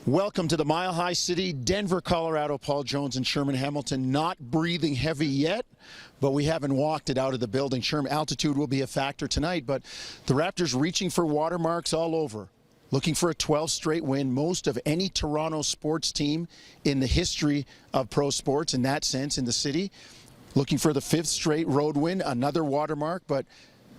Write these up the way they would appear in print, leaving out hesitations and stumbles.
Welcome to the Mile High City, Denver, Colorado. Paul Jones and Sherman Hamilton not breathing heavy yet, but we haven't walked it out of the building. Sherman, altitude will be a factor tonight, but the Raptors reaching for watermarks all over. Looking for a 12th straight win, most of any Toronto sports team in the history of pro sports in that sense in the city. Looking for the 5th straight road win, another watermark, but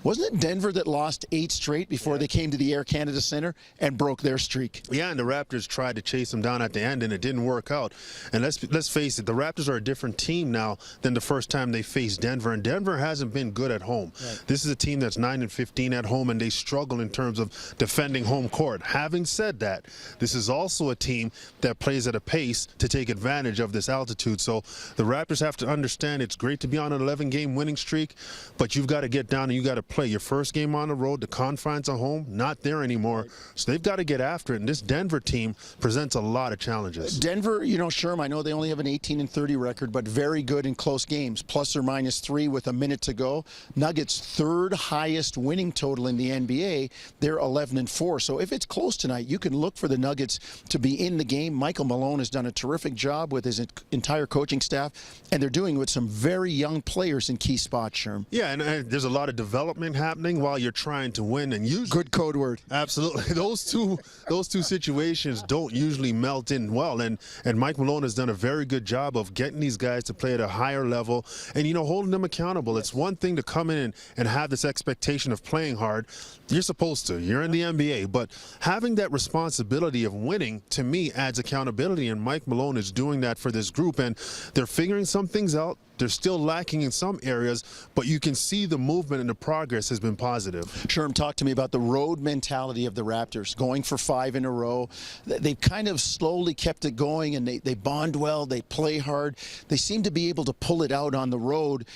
wasn't it Denver that lost 8 straight before they came to the Air Canada Centre and broke their streak? Yeah, and the Raptors tried to chase them down at the end, and it didn't work out. And let's face it, the Raptors are a different team now than the first time they faced Denver, and Denver hasn't been good at home. Right. This is a team that's 9-15 at home, and they struggle in terms of defending home court. Having said that, this is also a team that plays at a pace to take advantage of this altitude. So the Raptors have to understand it's great to be on an 11-game winning streak, but you've got to get down and you got to play. Your first game on the road, the confines at home, not there anymore. Right. So they've got to get after it, and this Denver team presents a lot of challenges. Denver, you know, Sherm, I know they only have an 18-30 record, but very good in close games, ±3 with a minute to go. Nuggets' 3rd highest winning total in the NBA. They're 11-4. So if it's close tonight, you can look for the Nuggets to be in the game. Michael Malone has done a terrific job with his entire coaching staff, and they're doing it with some very young players in key spots, Sherm. Yeah, and there's a lot of development happening while you're trying to win, and usually good code word. Absolutely, those two situations don't usually melt in well, and Mike Malone has done a very good job of getting these guys to play at a higher level and, you know, holding them accountable. It's one thing to come in and have this expectation of playing hard. You're supposed to. You're in the NBA, but having that responsibility of winning, to me, adds accountability, and Mike Malone is doing that for this group, and they're figuring some things out. They're still lacking in some areas, but you can see the movement and the progress has been positive. Sherm, talk to me about the road mentality of the Raptors, going for 5 in a row. They've kind of slowly kept it going, and they bond well, they play hard. They seem to be able to pull it out on the road,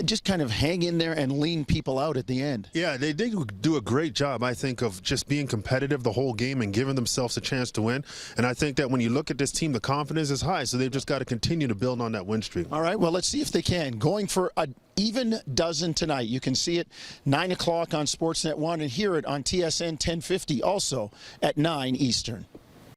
just kind of hang in there and lean people out at the end. Yeah, they do a great job, I think, of just being competitive the whole game and giving themselves a chance to win. And I think that when you look at this team, the confidence is high, so they've just got to continue to build on that win streak. All right, well, let's see if they can. Going for an even dozen tonight. You can see it 9 o'clock on Sportsnet 1 and hear it on TSN 1050 also at 9 Eastern.